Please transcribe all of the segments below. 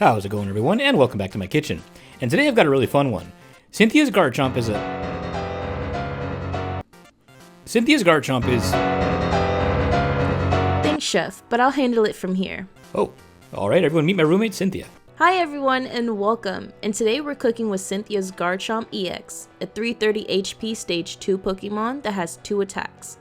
How's it going, everyone, and welcome back to my kitchen. And today I've got a really fun one. Cynthia's Garchomp is Thanks, Chef, but I'll handle it from here. Oh, alright, everyone, meet my roommate, Cynthia. Hi everyone and welcome, and today we're cooking with Cynthia's Garchomp EX, a 330 HP Stage 2 Pokemon that has 2 attacks.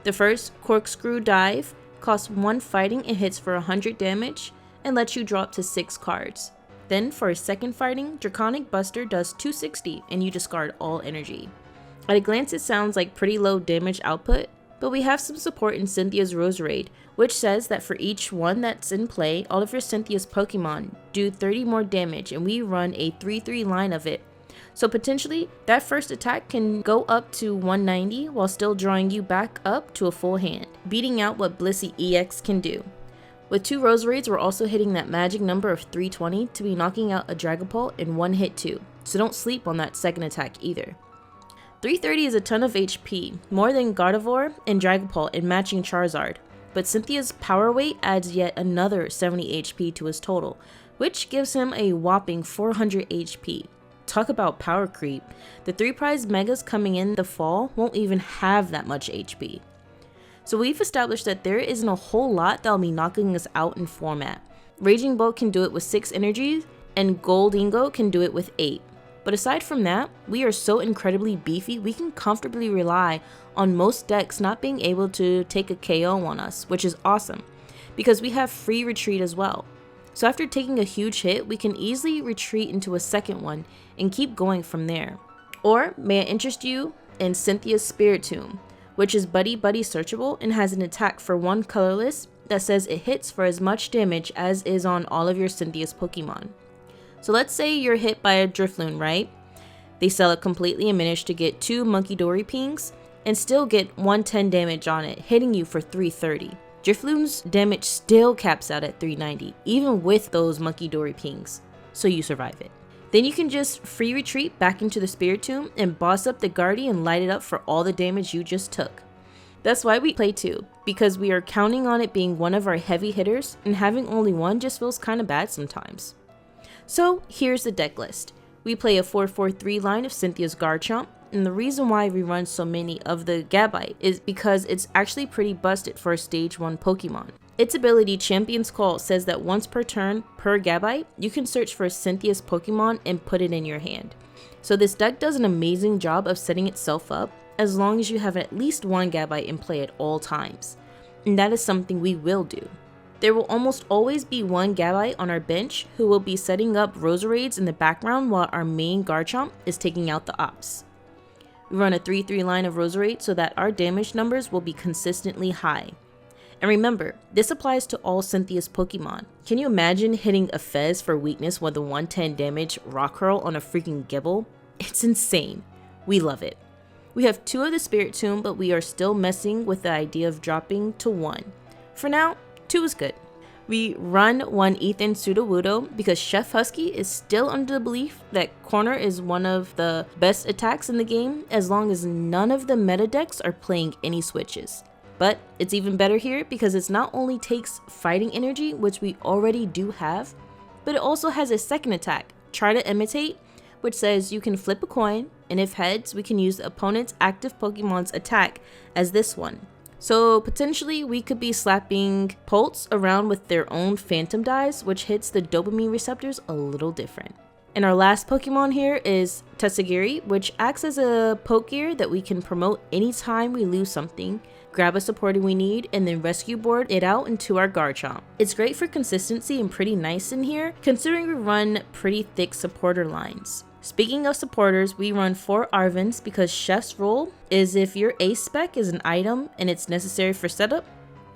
The first, Corkscrew Dive, costs 1 fighting and hits for 100 damage, and lets you draw up to 6 cards. Then for his second fighting, Draconic Buster does 260 and you discard all energy. At a glance it sounds like pretty low damage output, but we have some support in Cynthia's Roserade, which says that for each one that's in play, all of your Cynthia's Pokemon do 30 more damage and we run a 3-3 line of it. So potentially, that first attack can go up to 190 while still drawing you back up to a full hand, beating out what Blissey EX can do. With 2 Roserades, we're also hitting that magic number of 320 to be knocking out a Dragapult in one hit too, so don't sleep on that second attack either. 330 is a ton of HP, more than Gardevoir and Dragapult and matching Charizard, but Cynthia's power weight adds yet another 70 HP to his total, which gives him a whopping 400 HP. Talk about power creep, the 3 prize megas coming in the fall won't even have that much HP. So we've established that there isn't a whole lot that'll be knocking us out in format. Raging Bolt can do it with 6 energies, and Goldingo can do it with 8. But aside from that, we are so incredibly beefy we can comfortably rely on most decks not being able to take a KO on us, which is awesome, because we have free retreat as well. So after taking a huge hit, we can easily retreat into a second one and keep going from there. Or may I interest you in Cynthia's Spiritomb, which is Buddy-Buddy searchable and has an attack for 1 colorless that says it hits for as much damage as is on all of your Cynthia's Pokemon. So let's say you're hit by a Drifloon, right? They sell it completely and manage to get 2 Munkidori pings and still get 110 damage on it, hitting you for 330. Drifloon's damage still caps out at 390, even with those Munkidori pings, so you survive it. Then you can just free retreat back into the Spiritomb and boss up the Guardy and light it up for all the damage you just took. That's why we play 2, because we are counting on it being one of our heavy hitters, and having only one just feels kinda bad sometimes. So here's the deck list. We play a 4-4-3 line of Cynthia's Garchomp, and the reason why we run so many of the Gabite is because it's actually pretty busted for a stage 1 Pokemon. Its ability, Champion's Call, says that once per turn per Gabite, you can search for Cynthia's Pokemon and put it in your hand. So this deck does an amazing job of setting itself up as long as you have at least one Gabite in play at all times. And that is something we will do. There will almost always be one Gabite on our bench who will be setting up Roserades in the background while our main Garchomp is taking out the ops. We run a 3-3 line of Roserade so that our damage numbers will be consistently high. And remember, this applies to all Cynthia's Pokemon. Can you imagine hitting a Fez for weakness with a 110 damage Rock Hurl on a freaking Gible? It's insane. We love it. We have 2 of the Spiritomb, but we are still messing with the idea of dropping to 1. For now, 2 is good. We run 1 Earthen Sudowoodo because Chef Husky is still under the belief that Corner is one of the best attacks in the game as long as none of the meta decks are playing any switches. But it's even better here because it not only takes fighting energy, which we already do have, but it also has a second attack, Try to Imitate, which says you can flip a coin, and if heads, we can use the opponent's active Pokemon's attack as this one. So potentially we could be slapping Pulse around with their own Phantom Dives, which hits the dopamine receptors a little different. And our last Pokemon here is Tatsugiri, which acts as a Pokegear that we can promote anytime we lose something, grab a supporter we need, and then rescue board it out into our Garchomp. It's great for consistency and pretty nice in here, considering we run pretty thick supporter lines. Speaking of supporters, we run 4 Arvens because Chef's rule is if your ace spec is an item and it's necessary for setup,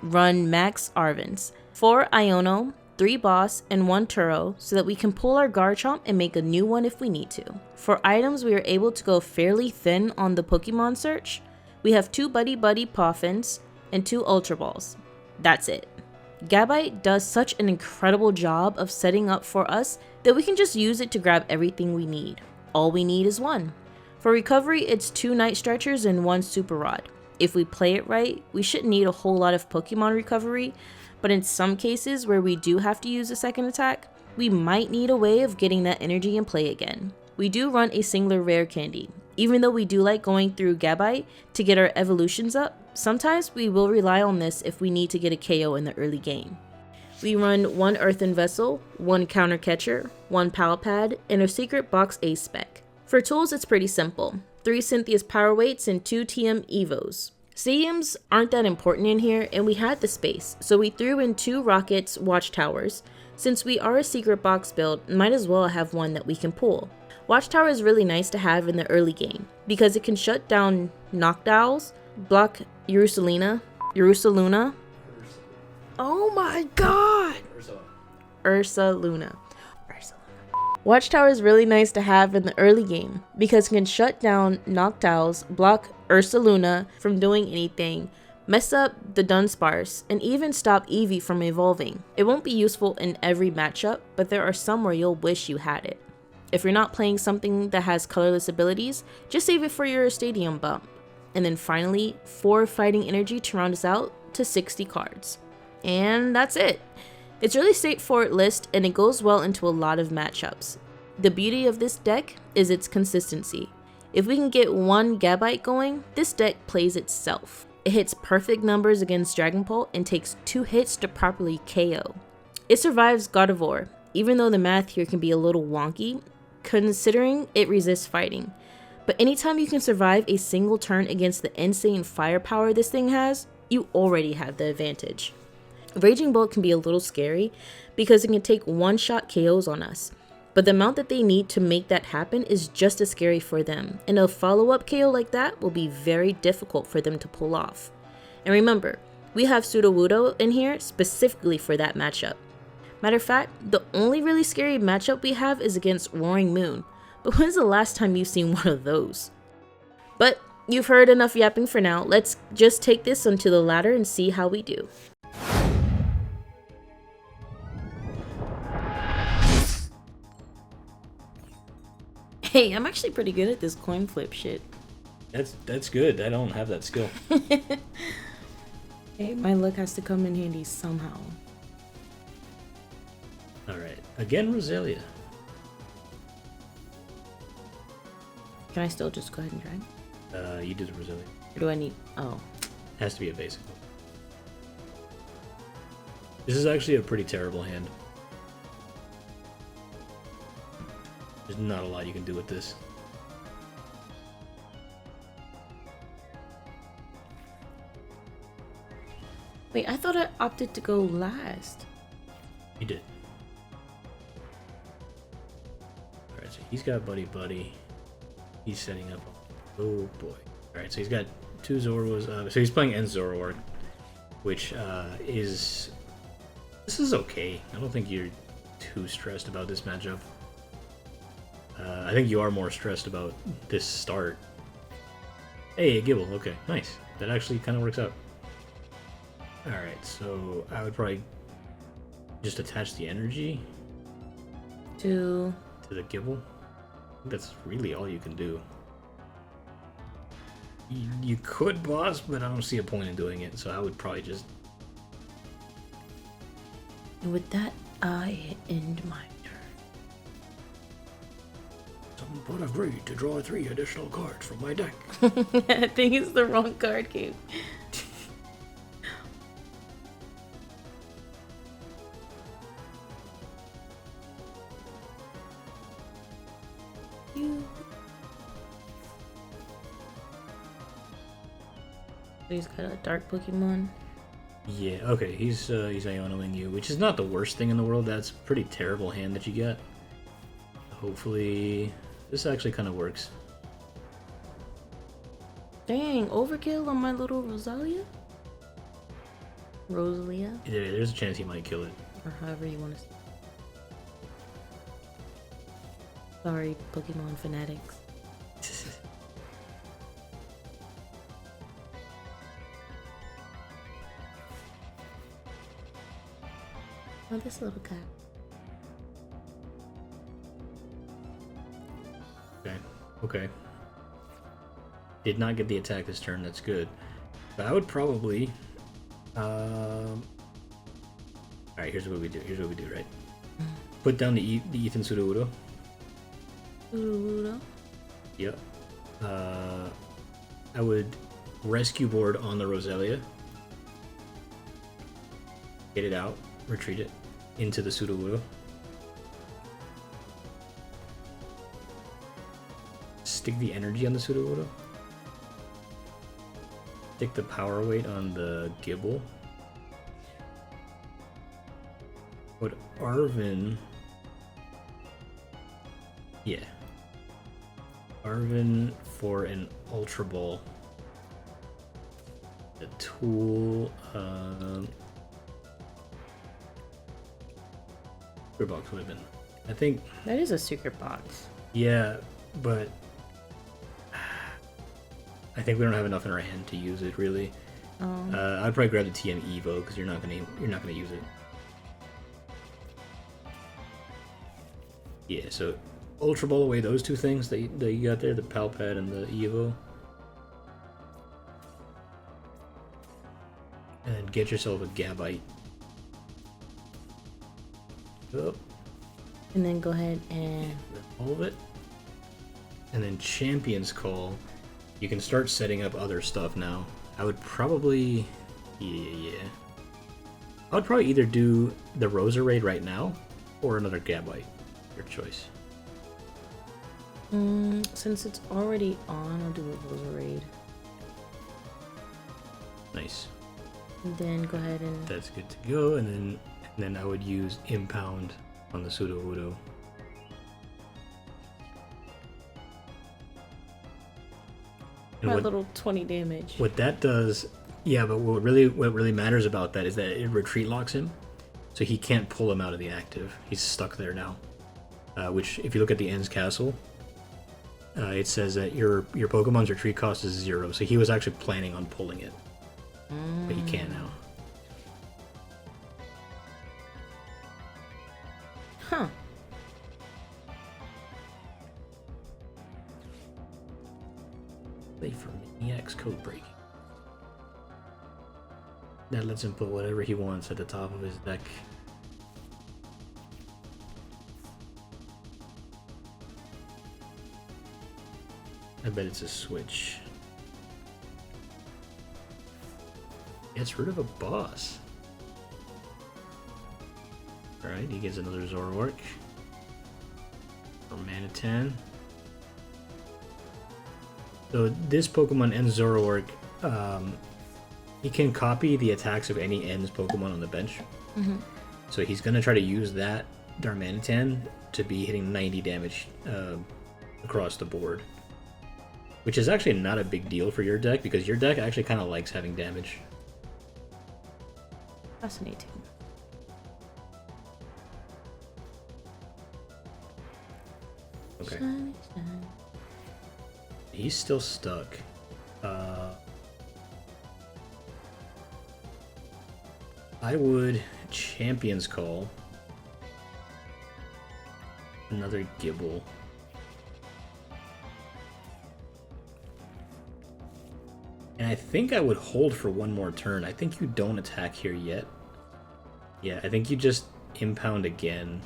run max Arvens. 4 Iono, 3 Boss, and 1 Turo so that we can pull our Garchomp and make a new one if we need to. For items, we are able to go fairly thin on the Pokemon search. We have 2 Buddy-Buddy Poffins and 2 Ultra Balls. That's it. Gabite does such an incredible job of setting up for us that we can just use it to grab everything we need. All we need is 1. For recovery, it's 2 Night Stretchers and 1 Super Rod. If we play it right, we shouldn't need a whole lot of Pokemon recovery, but in some cases where we do have to use a second attack, we might need a way of getting that energy in play again. We do run a singular rare candy. Even though we do like going through Gabite to get our evolutions up, sometimes we will rely on this if we need to get a KO in the early game. We run 1 Earthen Vessel, 1 Counter Catcher, 1 Pal Pad, and a Secret Box A spec. For tools, it's pretty simple. 3 Cynthia's Power Weights and 2 TM Evos. Stadiums aren't that important in here, and we had the space, so we threw in 2 Rockets Watchtowers. Since we are a Secret Box build, might as well have one that we can pull. Watchtower is really nice to have in the early game, because it can shut down Noctowls, block Ursaluna. Oh my god! Ursaluna. Watchtower is really nice to have in the early game, because it can shut down Noctowls, block Ursaluna from doing anything, mess up the Dunsparce, and even stop Eevee from evolving. It won't be useful in every matchup, but there are some where you'll wish you had it. If you're not playing something that has colorless abilities, just save it for your stadium bump. And then finally, 4 fighting energy to round us out to 60 cards. And that's it. It's a really straightforward list, and it goes well into a lot of matchups. The beauty of this deck is its consistency. If we can get 1 Gabite going, this deck plays itself. It hits perfect numbers against Dragonpult and takes 2 hits to properly KO. It survives God of War, even though the math here can be a little wonky, considering it resists fighting. But anytime you can survive a single turn against the insane firepower this thing has, you already have the advantage. Raging Bolt can be a little scary because it can take one-shot KOs on us, but the amount that they need to make that happen is just as scary for them, and a follow-up KO like that will be very difficult for them to pull off. And remember, we have Sudowoodo in here specifically for that matchup. Matter of fact, the only really scary matchup we have is against Roaring Moon, but when's the last time you've seen one of those? But you've heard enough yapping for now, let's just take this onto the ladder and see how we do. Hey, I'm actually pretty good at this coin flip shit. That's good. I don't have that skill. Hey, my luck has to come in handy somehow. Alright, again Roselia. Can I still just go ahead and drag? You did Roselia. Or do I need... oh. Has to be a basic. This is actually a pretty terrible hand. There's not a lot you can do with this. Wait, I thought I opted to go last. You did. Alright, so he's got Buddy-Buddy. He's setting up. Oh boy. Alright, so he's got 2 Zorwas. So he's playing End Zoroark, which is... this is okay. I don't think you're too stressed about this matchup. I think you are more stressed about this start. Hey, a Gible. Okay, nice. That actually kind of works out. Alright, so I would probably just attach the energy To the Gible. That's really all you can do. You could boss, but I don't see a point in doing it, so I would probably just... and with that, I end my turn. Someone agreed to draw 3 additional cards from my deck. I think it's the wrong card game. He's got a dark Pokemon. Yeah, okay, he's Ionoing you, which is not the worst thing in the world. That's a pretty terrible hand that you get. Hopefully, this actually kind of works. Dang, overkill on my little Roselia? Roselia? Yeah, there's a chance he might kill it. Or however you want to say. Sorry, Pokemon fanatics. Oh, this little cat. Okay. Did not get the attack this turn, that's good. But I would probably... Alright, here's what we do, right? put down the Ethan Sudowoodo. Sudowoodo. Yep. I would rescue board on the Roselia. Get it out, retreat it into the Sudowoodo. Stick the energy on the Sudowoodo. Stick the power weight on the Gible. Put Arven. Yeah. Arven for an Ultra Ball. The tool. Secret Box would have been. I think. That is a secret box. Yeah, but I think we don't have enough in our hand to use it really. I'd probably grab the TM Evo because you're not gonna use it. Yeah, so Ultra Ball away those two things that you got there, the Pal Pad and the Evo. And get yourself a Gabite. Up. And then go ahead and all of it. And then Champion's Call. You can start setting up other stuff now. I would probably... Yeah. I would probably either do the Roserade right now or another Gabite. Your choice. Since it's already on, I'll do a Roserade. Nice. And then go ahead and... That's good to go. And then I would use Impound on the Sudowoodo. That little 20 damage. What that does, yeah, but what really matters about that is that it retreat locks him, so he can't pull him out of the active. He's stuck there now. Which, if you look at the End's Castle, it says that your Pokemon's retreat cost is 0. So he was actually planning on pulling it, but he can't now. Huh. For EX code breaking. That lets him put whatever he wants at the top of his deck. I bet it's a switch. Gets rid of a boss. Alright, he gets another Zoroark. For mana 10. So this Pokemon ends Zoroark, he can copy the attacks of any ends Pokemon on the bench. So he's going to try to use that Darmanitan to be hitting 90 damage across the board. Which is actually not a big deal for your deck, because your deck actually kind of likes having damage. Fascinating. Okay. He's still stuck. I would Champion's Call. Another Gible. And I think I would hold for one more turn. I think you don't attack here yet. Yeah, I think you just impound again.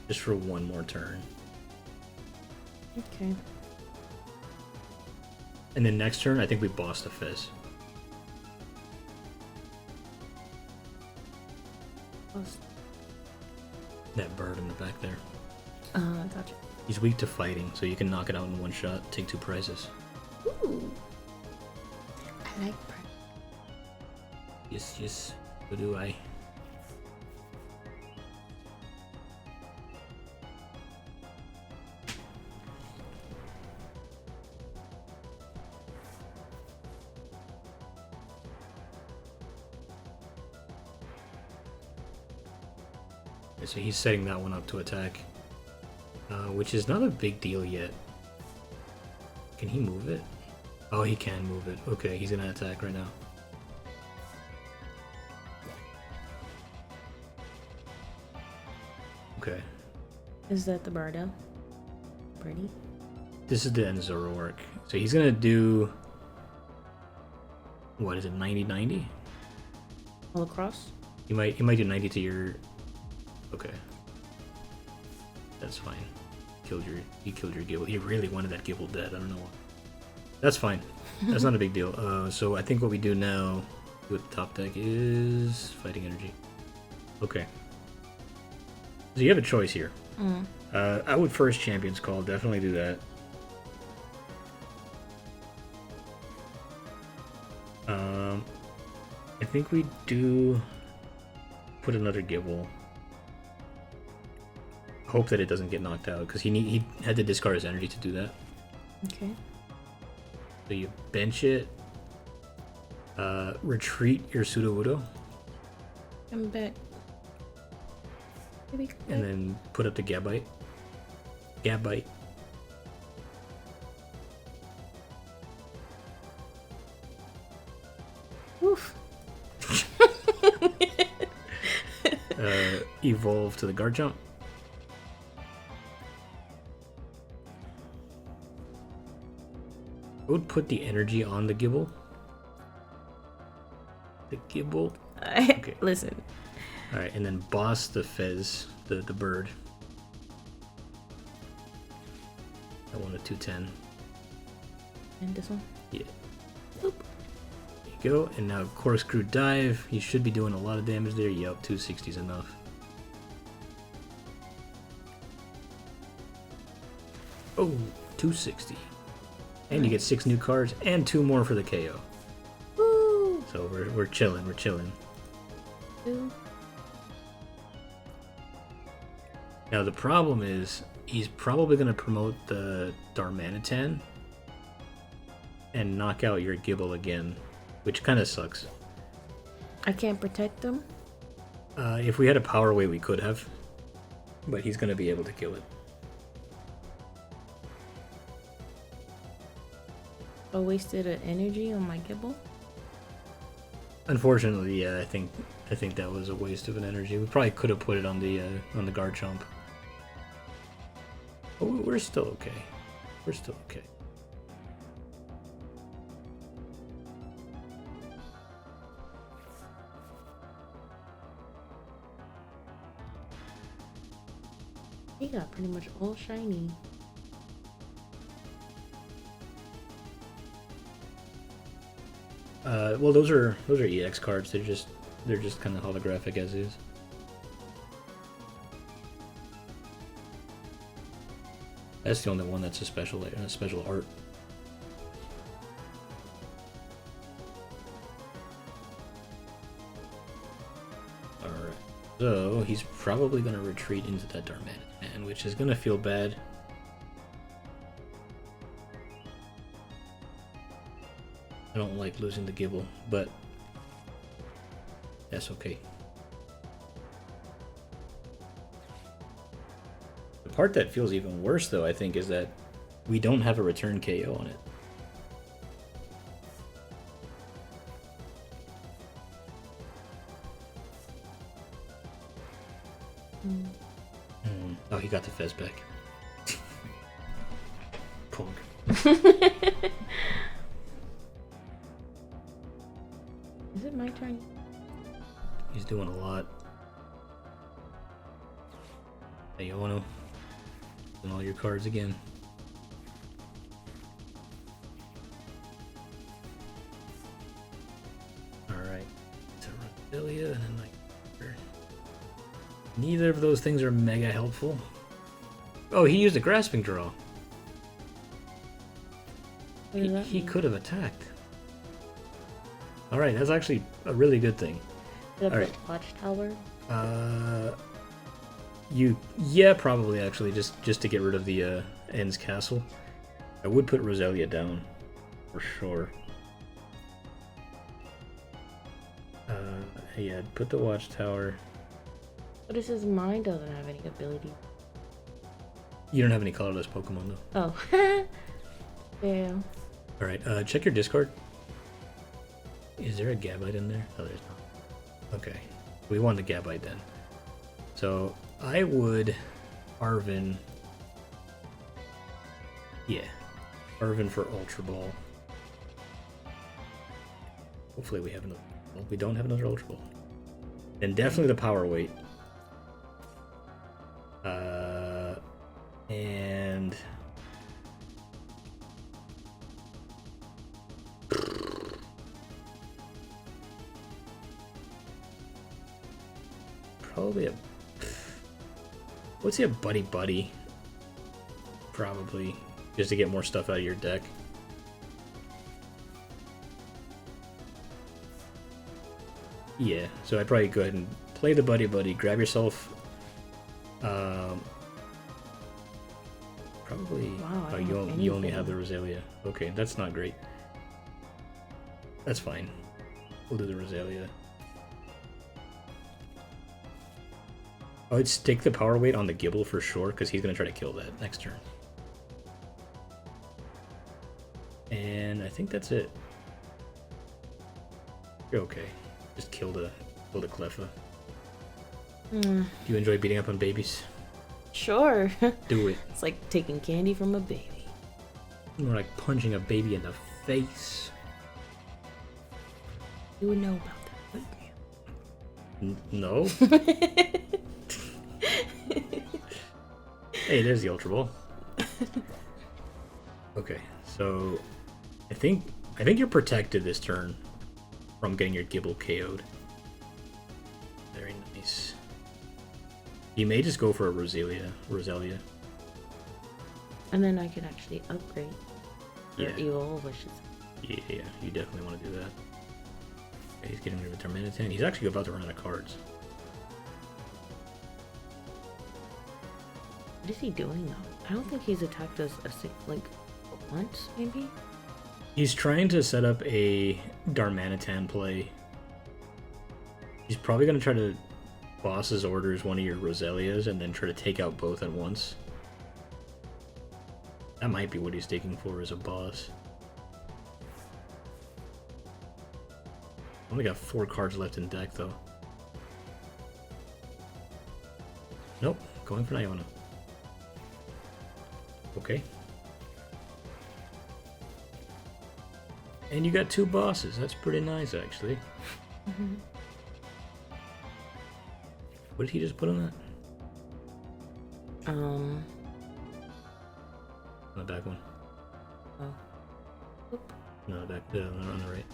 Just for one more turn. Okay. And then next turn, I think we boss the Fizz. That bird in the back there. Gotcha. He's weak to fighting, so you can knock it out in one shot, take 2 prizes. Ooh. I like bird. Yes, so do I. So he's setting that one up to attack, which is not a big deal yet. Can he move it? Oh, he can move it. Okay, he's gonna attack right now. Okay. Is that the Bardo? Pretty? This is the end Zoroark. So he's gonna do What is it, 90-90? All across? You might do 90 to your... Okay. That's fine. He killed your Gible. He really wanted that Gible dead, I don't know why. That's fine. That's not a big deal. So I think what we do now with the top deck is Fighting Energy. Okay. So you have a choice here. I would first Champion's Call, definitely do that. I think we do put another Gible. Hope that it doesn't get knocked out, because he had to discard his energy to do that. Okay. So you bench it, retreat your Sudowoodo, Come back. Maybe come and back. then put up the Gabite. Gabite. Oof. Evolve to the Garchomp. I would put the energy on the Gible. The Gible. Okay. Listen. Alright, and then boss the Fez, the bird. That one to 210. And this one? Yeah. Oop. There you go. And now Corkscrew Dive. He should be doing a lot of damage there. Yep, 260 is enough. Oh, 260. And you get 6 new cards and 2 more for the KO. Woo! So we're chilling, we're chilling. 2. Now the problem is he's probably going to promote the Darmanitan and knock out your Gible again, which kind of sucks. I can't protect them? If we had a power weight, we could have, but he's going to be able to kill it. I wasted an energy on my Gible? Unfortunately, yeah, I think that was a waste of an energy. We probably could have put it on the Garchomp. Oh, we're still okay. We're still okay. He got pretty much all shiny. Well, those are EX cards. They're just kind of holographic as is. That's the only one that's a special art. All right. So he's probably gonna retreat into that Darmanitan, which is gonna feel bad. I don't like losing the Gible, but that's okay. The part that feels even worse, though, I think, is that we don't have a return KO on it. Oh, he got the Fez back. Punk. Is it my turn? He's doing a lot. Hey, Iono. And all your cards again. Alright. So Roselia and then Night Stretcher. Neither of those things are mega helpful. Oh, he used a grasping draw. What does that He mean? could have attacked. Alright, that's actually a really good thing. Did I All put Watchtower? Yeah, probably actually, just to get rid of the End's Castle. I would put Roselia down, for sure. Yeah, put the Watchtower. What is his mind doesn't have any ability? You don't have any colorless Pokemon though. Oh. Yeah. Alright, check your discard. Is there a Gabite in there? Oh, there's not. Okay. We want the Gabite then. So, I would Arven. Yeah. Arven for Ultra Ball. Hopefully we have another. Well, we don't have another Ultra Ball. And definitely the power weight. And probably a. Let's say a Buddy-Buddy. Probably just to get more stuff out of your deck. Yeah, so I'd probably go ahead and play the Buddy-Buddy, grab yourself, probably, wow, oh, you only have the Roselia. Okay, that's not great. That's fine. We'll do the Roselia. I would stick the power weight on the Gible for sure, because he's going to try to kill that next turn. And I think that's it. You're okay. Just kill the Cleffa. Do you enjoy beating up on babies? Sure. Do it. It's like taking candy from a baby. More like punching a baby in the face. You would know about that, wouldn't you? No. Hey, there's the Ultra Ball. Okay, so I think you're protected this turn from getting your Gible KO'd. Very nice. You may just go for a Roselia. And then I could actually upgrade your Yeah. evil wishes. Yeah, you definitely want to do that. Okay, he's getting rid of a Terminitan. He's actually about to run out of cards. What is he doing though? I don't think he's attacked us like once, maybe? He's trying to set up a Darmanitan play. He's probably going to try to boss's orders one of your Roselias and then try to take out both at once. That might be what he's taking for as a boss. Only got 4 cards left in deck though. Nope, going for Iono. Okay. And you got 2 bosses. That's pretty nice, actually. What did he just put on that? On the back one. Oh. Oop. No, the back. On the right.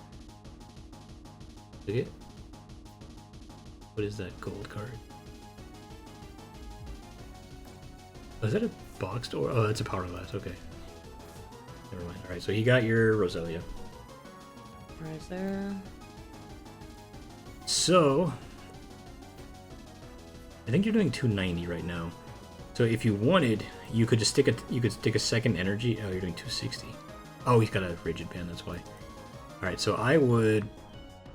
Look it. What is that gold card? Oh, is that a boxed or? Oh, that's a power glass. Okay. Never mind. All right. So he got your Roselia. Right there. So I think you're doing 290 right now. So if you wanted, you could just stick a second energy. Oh, you're doing 260. Oh, he's got a rigid band. That's why. All right. So I would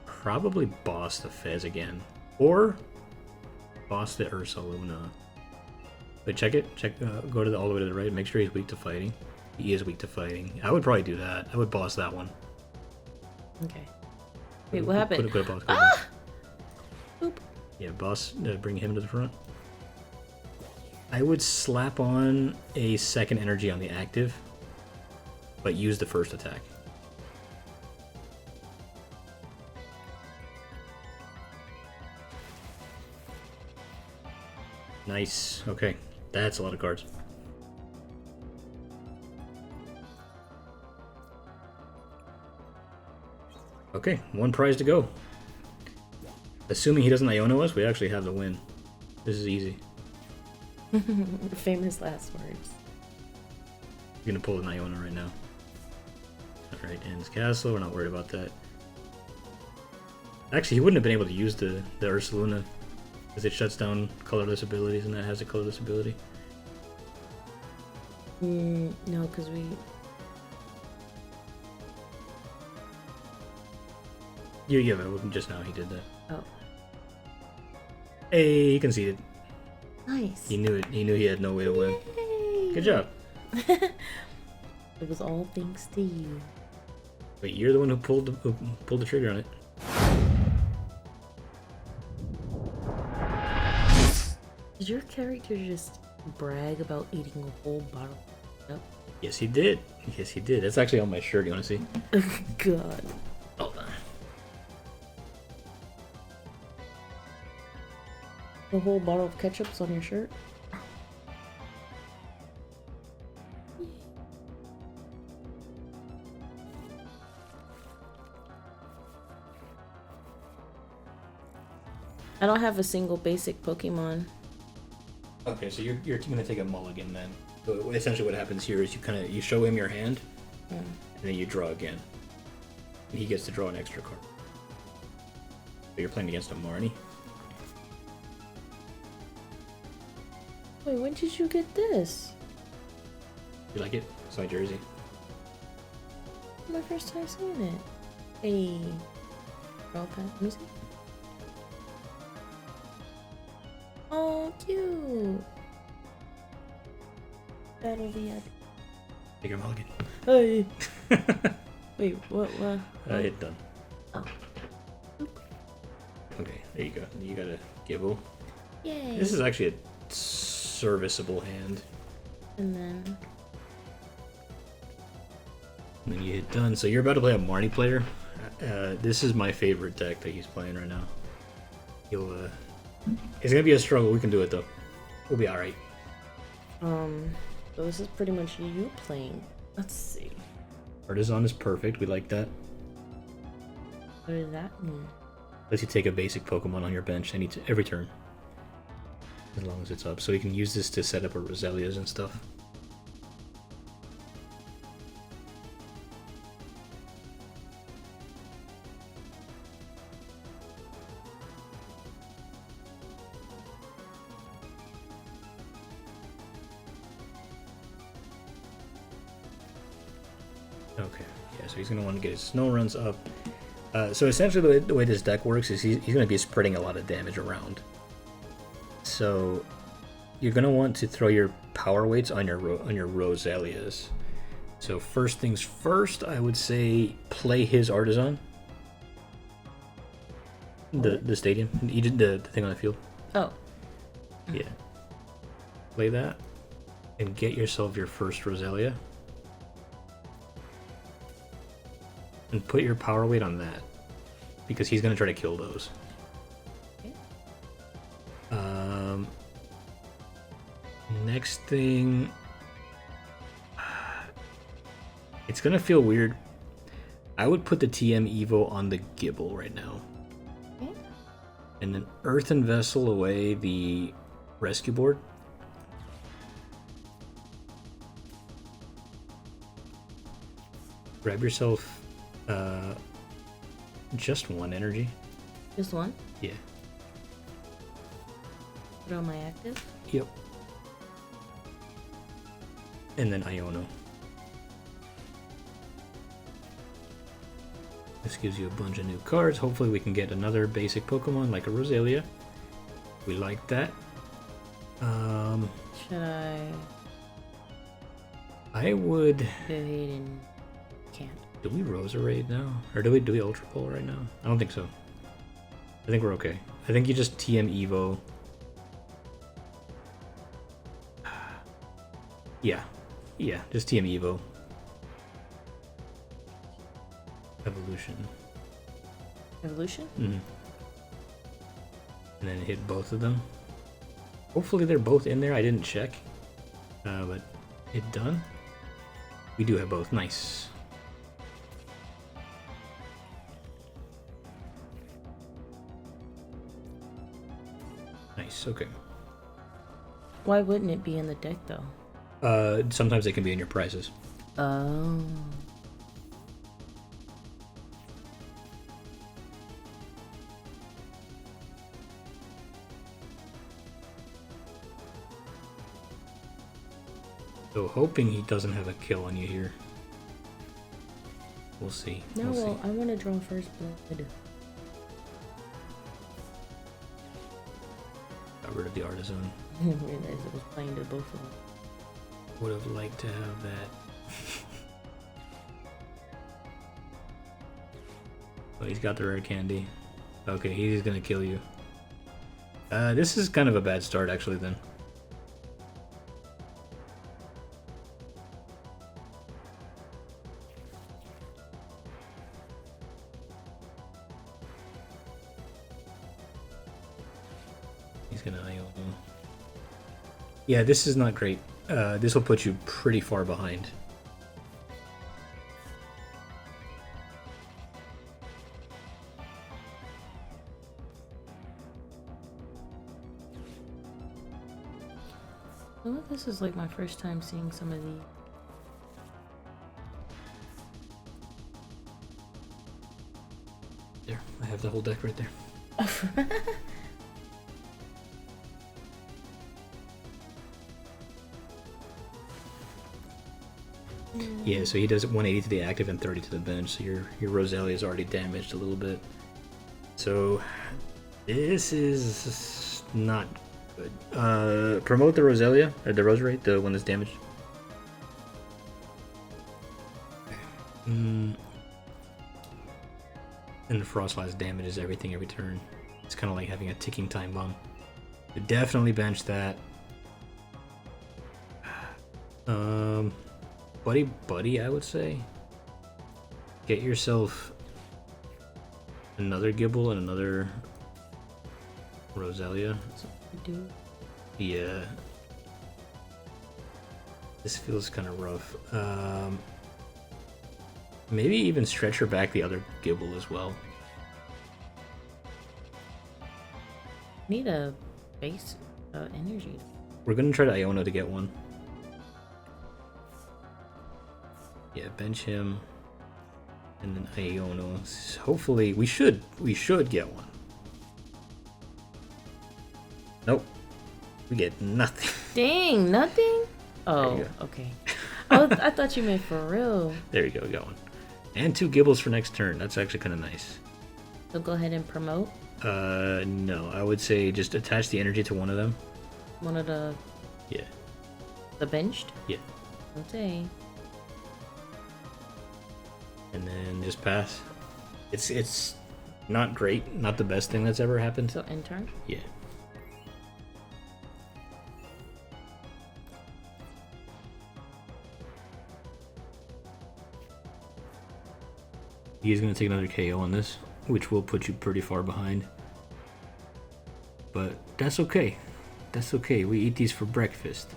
probably boss the Fez again, or boss the Ursaluna. But check it. Go to all the way to the right. Make sure he's weak to fighting. He is weak to fighting. I would probably do that. I would boss that one. Okay. Wait, what happened? Go to boss. Ah! Oop. Yeah, boss. Bring him to the front. I would slap on a second energy on the active, but use the first attack. Nice. Okay. That's a lot of cards. Okay, 1 prize to go. Assuming he doesn't Iono us, we actually have the win. This is easy. Famous last words. You're gonna pull an Iono right now. Alright, ends castle, we're not worried about that. Actually, he wouldn't have been able to use the Ursaluna, because it shuts down colorless abilities, and that has a colorless ability. No, because we... You have it just now, he did that. Oh. Hey, he conceded. Nice. He knew it. He knew he had no way to win. Yay. Good job. It was all thanks to you. Wait, you're the one who pulled the trigger on it. Did your character just brag about eating a whole bottle? Yep. Yes, he did. Yes, he did. That's actually on my shirt. You want to see? God. Hold on. The whole bottle of ketchup's on your shirt. I don't have a single basic Pokemon. Okay, so you're gonna take a mulligan then. So essentially, what happens here is you show him your hand, and then you draw again, and he gets to draw an extra card. So you're playing against a Marnie. Wait, when did you get this? You like it? It's my jersey. My first time seeing it. Hey, Pal Pad. Let me see. Oh, cute. That'll be it. Take your mulligan. Hey. Wait, what? Hit done. Oh. Okay, there you go. You got a Gible. Yay. This is actually a serviceable hand. And then you hit done. So you're about to play a Marnie player. This is my favorite deck that he's playing right now. It's gonna be a struggle. We can do it though. We'll be all right. So this is pretty much you playing. Let's see. Artisan is perfect. We like that. What does that mean? Lets you take a basic Pokemon on your bench every turn, as long as it's up. So you can use this to set up a Roselias and stuff. Okay, yeah, so he's going to want to get his snow runs up. So essentially the way this deck works is he's going to be spreading a lot of damage around. So you're going to want to throw your power weights on your Roselias. So first things first, I would say play his Artisan. The stadium. You did the thing on the field. Oh. Yeah. Play that and get yourself your first Roselia. And put your power weight on that, because he's gonna try to kill those. Okay. Next thing, it's gonna feel weird. I would put the TM Evo on the Gible right now, Okay. and then Earthen Vessel away the rescue board. Grab yourself just one energy. Just one? Yeah. Put on my active? Yep. And then Iono. This gives you a bunch of new cards. Hopefully we can get another basic Pokemon like a Roselia. We like that. Should I would... go ahead and can't. Do we Roserade now? Or do we Ultra Ball right now? I don't think so. I think we're okay. I think you just TM Evo. Yeah. Yeah, just TM Evo. Evolution. Evolution? Mm-hmm. And then hit both of them. Hopefully they're both in there. I didn't check. But hit done. We do have both. Nice. Nice, okay. Why wouldn't it be in the deck though? Sometimes they can be in your prizes. Oh. So hoping he doesn't have a kill on you here. We'll see. No, we'll well, see. I want to draw first blood. Got rid of the Artisan. I didn't realize it was playing to both of them. Would have liked to have that. Oh, he's got the rare candy. Okay, he's gonna kill you. This is kind of a bad start actually then. He's gonna Iono. Yeah, this is not great. This will put you pretty far behind. Well, this is like my first time seeing some of these. There, I have the whole deck right there. Yeah, so he does 180 to the active and 30 to the bench, so your Roselia is already damaged a little bit. So this is not good. Promote the Roselia, or the Roserade, the one that's damaged. And the Frostlass damages everything every turn. It's kind of like having a ticking time bomb. You definitely bench that. Buddy, I would say. Get yourself another Gible and another Roselia. That's what we do. Yeah. This feels kind of rough. Maybe even stretch her back the other Gible as well. Need a base energy. We're gonna try to Iono to get one. Yeah, bench him, and then Iono. Hopefully, we should get one. Nope, we get nothing. Dang, nothing? Oh, okay. I thought you meant for real. There you go, we got one. And 2 Gibles for next turn. That's actually kind of nice. So go ahead and promote. No, I would say just attach the energy to one of them. One of the. Yeah. The benched. Yeah. Okay. And then just pass. It's not great, not the best thing that's ever happened. So end turn? Yeah. He's gonna take another KO on this, which will put you pretty far behind. But that's okay. That's okay. We eat these for breakfast.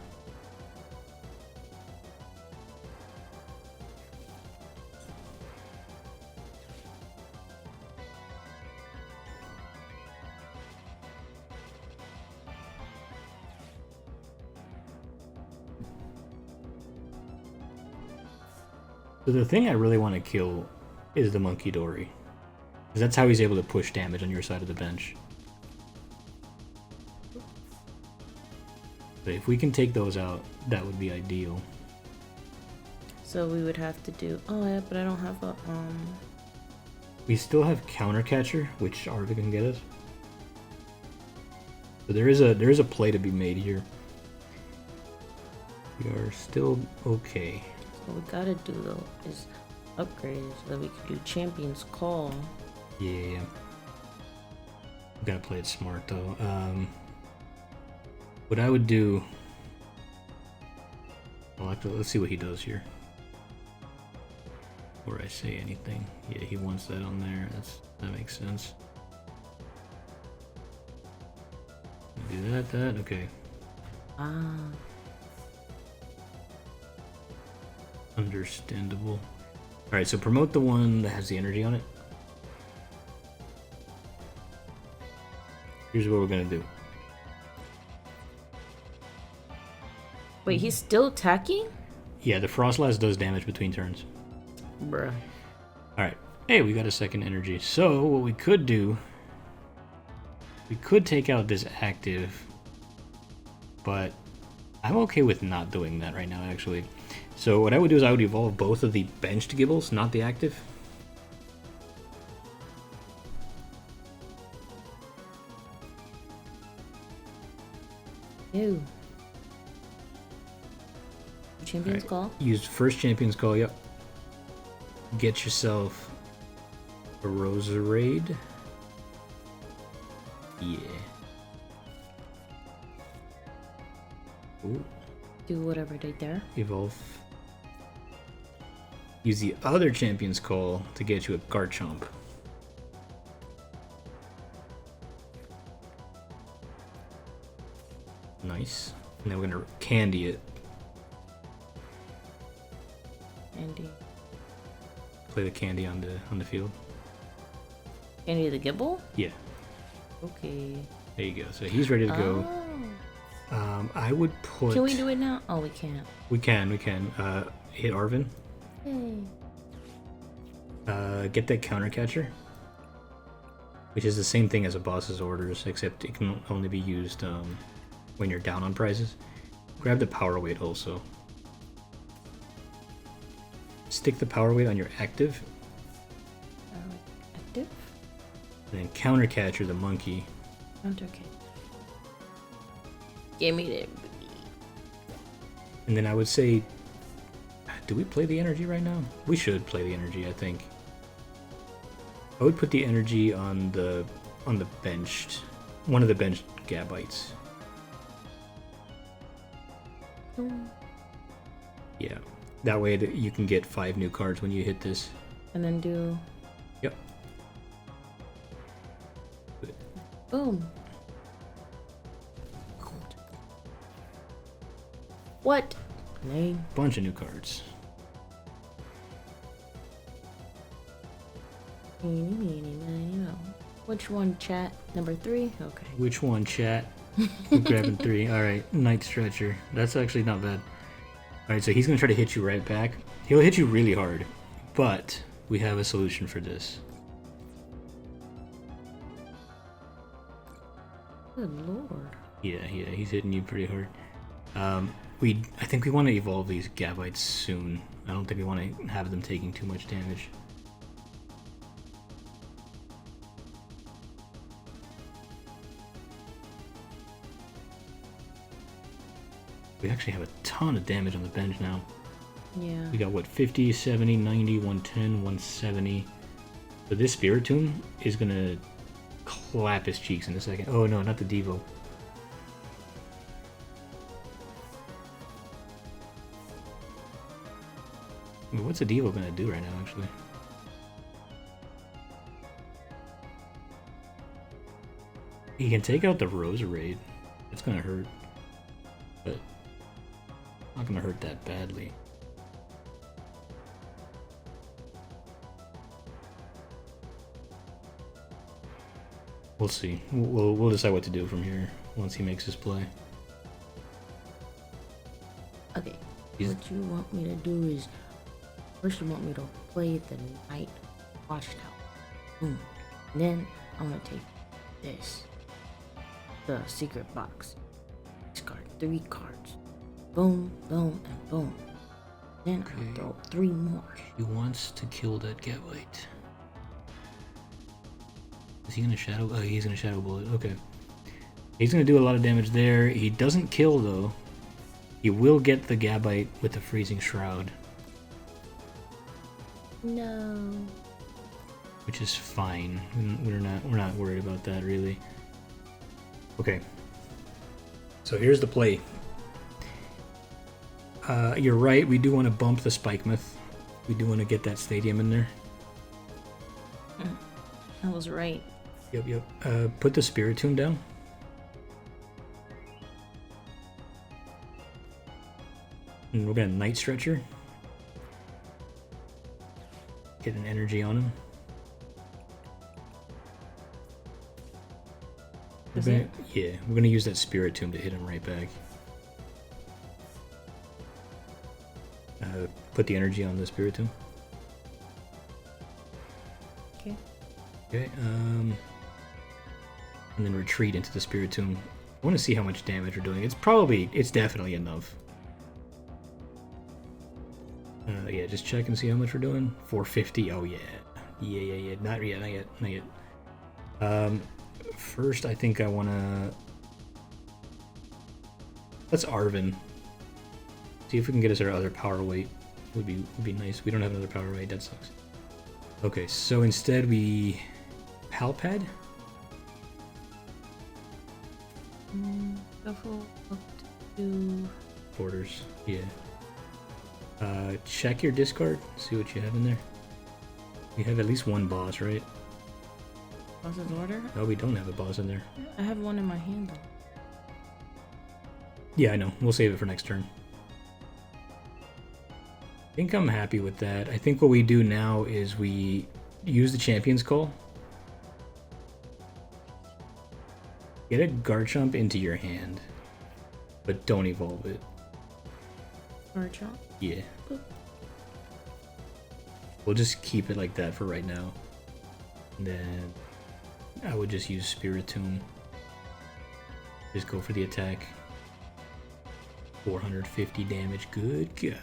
So the thing I really want to kill is the Monkey Dory. Because that's how he's able to push damage on your side of the bench. But if we can take those out, that would be ideal. So we would have to do. Oh yeah, but I don't have a We still have Counter Catcher, which Arven can get us. So there is a play to be made here. We are still okay. What we gotta do though is upgrade so that we can do Champion's Call. Yeah. We gotta play it smart though. What I would do. Let's see what he does here. Before I say anything. Yeah, he wants that on there. That makes sense. Do that, okay. Ah. Understandable. Alright, so promote the one that has the energy on it. Here's what we're gonna do. Wait, he's still attacking? Yeah, the Frostlass does damage between turns. Bruh. Alright. Hey, we got a second energy. So, what we could do... We could take out this active. But I'm okay with not doing that right now, actually. So what I would do is I would evolve both of the benched Gibles, not the active. Ew. Champion's Right. Call? Use first Champion's Call, yep. Get yourself a Roserade. Yeah. Ooh. Do whatever they dare. Evolve. Use the other Champion's Call to get you a Garchomp. Nice. And then we're gonna candy it. Candy. Play the candy on the field. Candy the Gible? Yeah. Okay. There you go. So he's ready to go. I would put. Can we do it now? Oh, we can't. We can. Hit Arven. Yay. Get that counter catcher, which is the same thing as a boss's orders, except it can only be used when you're down on prizes. Grab the power weight also. Stick the power weight on your active. Active? And then counter catcher the monkey. Counter catcher. Give me that. And then I would say, do we play the energy right now? We should play the energy, I think. I would put the energy on the benched, one of the benched Gabites. Yeah, that way that you can get 5 new cards when you hit this. And then do. Yep. Boom. What? Name. Bunch of new cards. Which one, chat? Number 3? Okay. Which one, chat? We're grabbing 3. Alright, Night Stretcher. That's actually not bad. Alright, so he's going to try to hit you right back. He'll hit you really hard, but we have a solution for this. Good lord. Yeah, he's hitting you pretty hard. I think we want to evolve these Gabites soon. I don't think we want to have them taking too much damage. We actually have a ton of damage on the bench now. Yeah. We got what, 50, 70, 90, 110, 170. So this Spiritomb is gonna clap his cheeks in a second. Oh no, not the Devo. I mean, what's a Devo gonna do right now, actually? He can take out the Roserade. It's gonna hurt. But not gonna hurt that badly. We'll see. We'll decide what to do from here once he makes his play. Okay. What you want me to do is first you want me to play the Night Watchtower. Boom. And then I'm gonna take this. The Secret Box. Discard 3 cards. Boom, boom, and boom. Then I'll throw 3 more. He wants to kill that Gabite. Is he gonna shadow? Oh, he's gonna shadow bullet. Okay. He's gonna do a lot of damage there. He doesn't kill though. He will get the Gabite with the freezing shroud. No. Which is fine. We're not worried about that really. Okay. So here's the play. You're right, we do want to bump the Spikemuth. We do want to get that stadium in there. I was right. Yep. Put the Spiritomb down. And we're gonna Night Stretcher. Get an energy on him. Yeah, we're gonna use that Spiritomb to hit him right back. Put the energy on the Spiritomb. Okay. Okay, and then retreat into the Spiritomb. I want to see how much damage we're doing. It's definitely enough. Yeah, just check and see how much we're doing. 450. Oh yeah. Yeah. Not yet. First, I think I wanna. Let's Arven. See if we can get us our other power weight. Would be nice. We don't have another power weight. That sucks. Okay, so instead we Pal Pad. Shuffle up to Borders. Yeah. Check your discard. See what you have in there. We have at least one boss, right? Boss's order? Oh, we don't have a boss in there. I have one in my hand though. Yeah, I know. We'll save it for next turn. I think I'm happy with that. I think what we do now is we use the Champion's Call. Get a Garchomp into your hand, but don't evolve it. Garchomp? Yeah. We'll just keep it like that for right now. And then I would just use Spiritomb. Just go for the attack. 450 damage. Good God.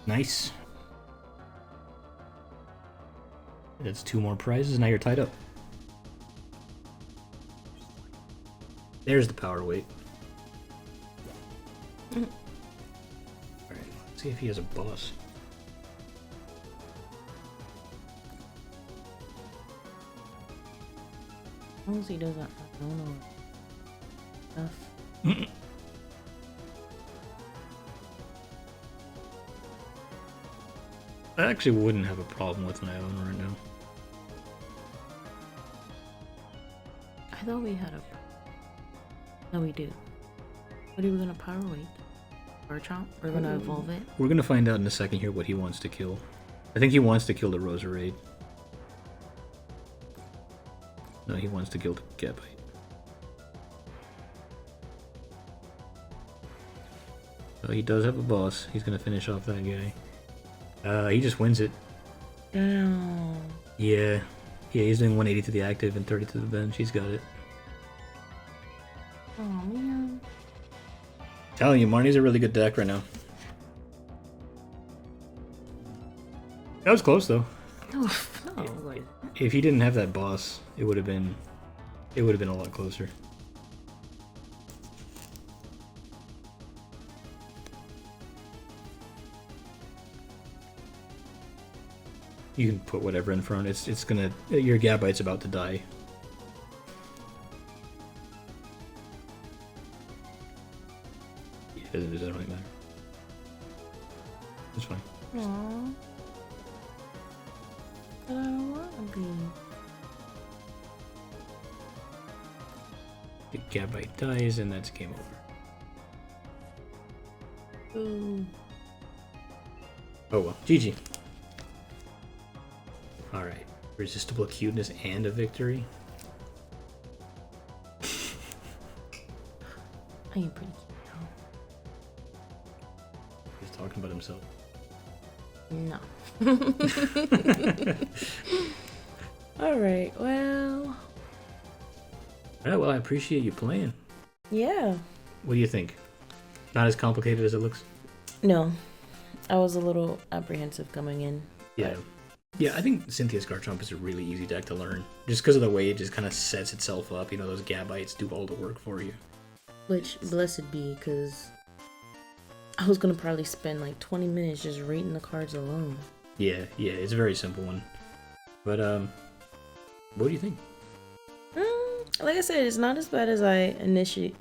Nice. That's 2 more prizes. Now you're tied up. There's the power weight. Alright, let's see if he has a boss. As long as he doesn't have Iono PAF. I actually wouldn't have a problem with my own right now. I thought we had a... No, we do. What are we gonna power weight? Garchomp? We're gonna evolve it? We're gonna find out in a second here what he wants to kill. I think he wants to kill the Roserade. No, he wants to kill the Gabite. Oh, he does have a boss. He's gonna finish off that guy. He just wins it. Damn. Yeah. Yeah, he's doing 180 to the active and 30 to the bench. He's got it. Oh, man. Telling you, Marnie's a really good deck right now. That was close though. No, like... If he didn't have that boss, it would have been a lot closer. You can put whatever in front. It's gonna, your Gabite's about to die. Yeah, it doesn't really matter. It's fine. Aww. But I don't want to be. The Gabite dies, and that's game over. Ooh. Oh well, GG. Alright, resistible cuteness and a victory. I ain't pretty cute He's talking about himself. though. No. Alright, well. Alright, well, I appreciate you playing. Yeah. What do you think? Not as complicated as it looks? No. I was a little apprehensive coming in. Yeah. Yeah, I think Cynthia's Garchomp is a really easy deck to learn. Just because of the way it just kind of sets itself up. You know, those Gabites do all the work for you. Which, blessed be, because I was going to probably spend like 20 minutes just reading the cards alone. Yeah, it's a very simple one. But, what do you think? Like I said, it's not as bad as I initially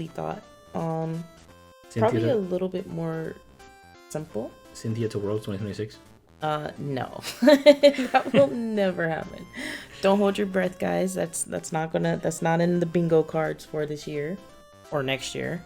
thought. Probably a little bit more simple. Cynthia to Worlds 2026? No. That will never happen. Don't hold your breath, guys. That's not in the bingo cards for this year or next year.